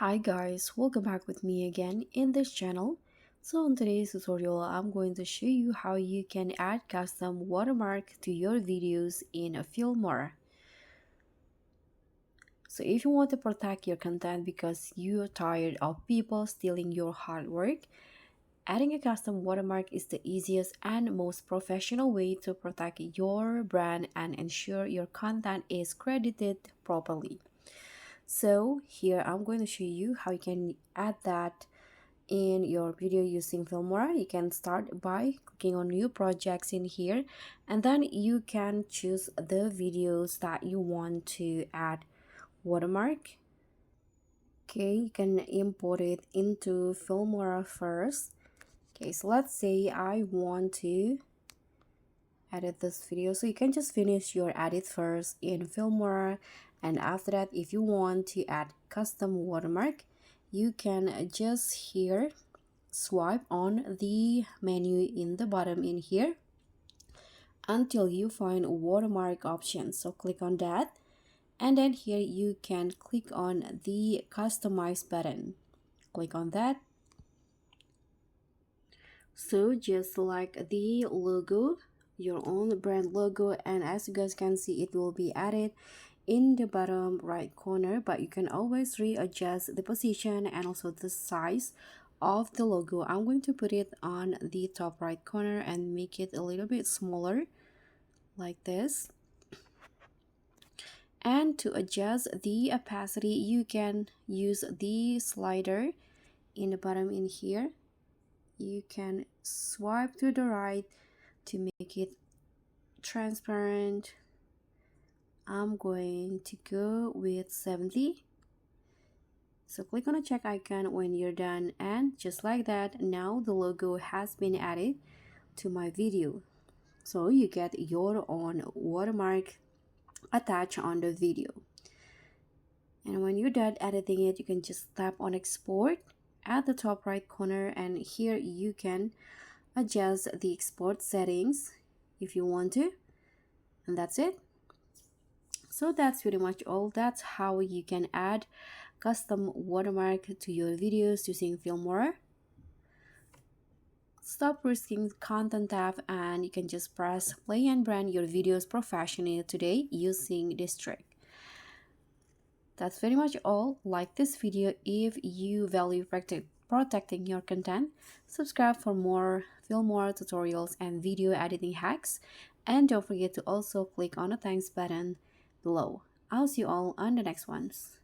Hi guys, welcome back with me again in this channel. So in today's tutorial, I'm going to show you how you can add custom watermark to your videos in a Filmora. So if you want to protect your content because you're tired of people stealing your hard work, adding a custom watermark is the easiest and most professional way to protect your brand and ensure your content is credited properly. So here I'm going to show you how you can add that in your video using Filmora. You can start by clicking on new projects in here, and then you can choose the videos that you want to add watermark. Okay, you can import it into Filmora first. Okay, so let's say I want to edit this video, so you can just finish your edit first in Filmora, and after that, if you want to add custom watermark, you can just here swipe on the menu in the bottom in here until you find watermark option. So click on that, and then here you can click on the customize button. Click on that. So just select the logo, your own brand logo, and as you guys can see, it will be added in the bottom right corner, but you can always readjust the position and also the size of the logo. I'm going to put it on the top right corner and make it a little bit smaller like this. And to adjust the opacity, you can use the slider in the bottom in here. You can swipe to the right to make it transparent. I'm going to go with 70. So click on the check icon when you're done, and just like that, now the logo has been added to my video. So you get your own watermark attached on the video. And when you're done editing it, you can just tap on export at the top right corner, and here you can adjust the export settings if you want to, and that's it. So that's pretty much all. That's how you can add custom watermark to your videos using Filmora. Stop risking content theft, and you can just press play and brand your videos professionally today using this trick. That's very much all. Like this video if you value protecting your content. Subscribe for more Filmora tutorials and video editing hacks, and don't forget to also click on the thanks button below. I'll see you all on the next ones.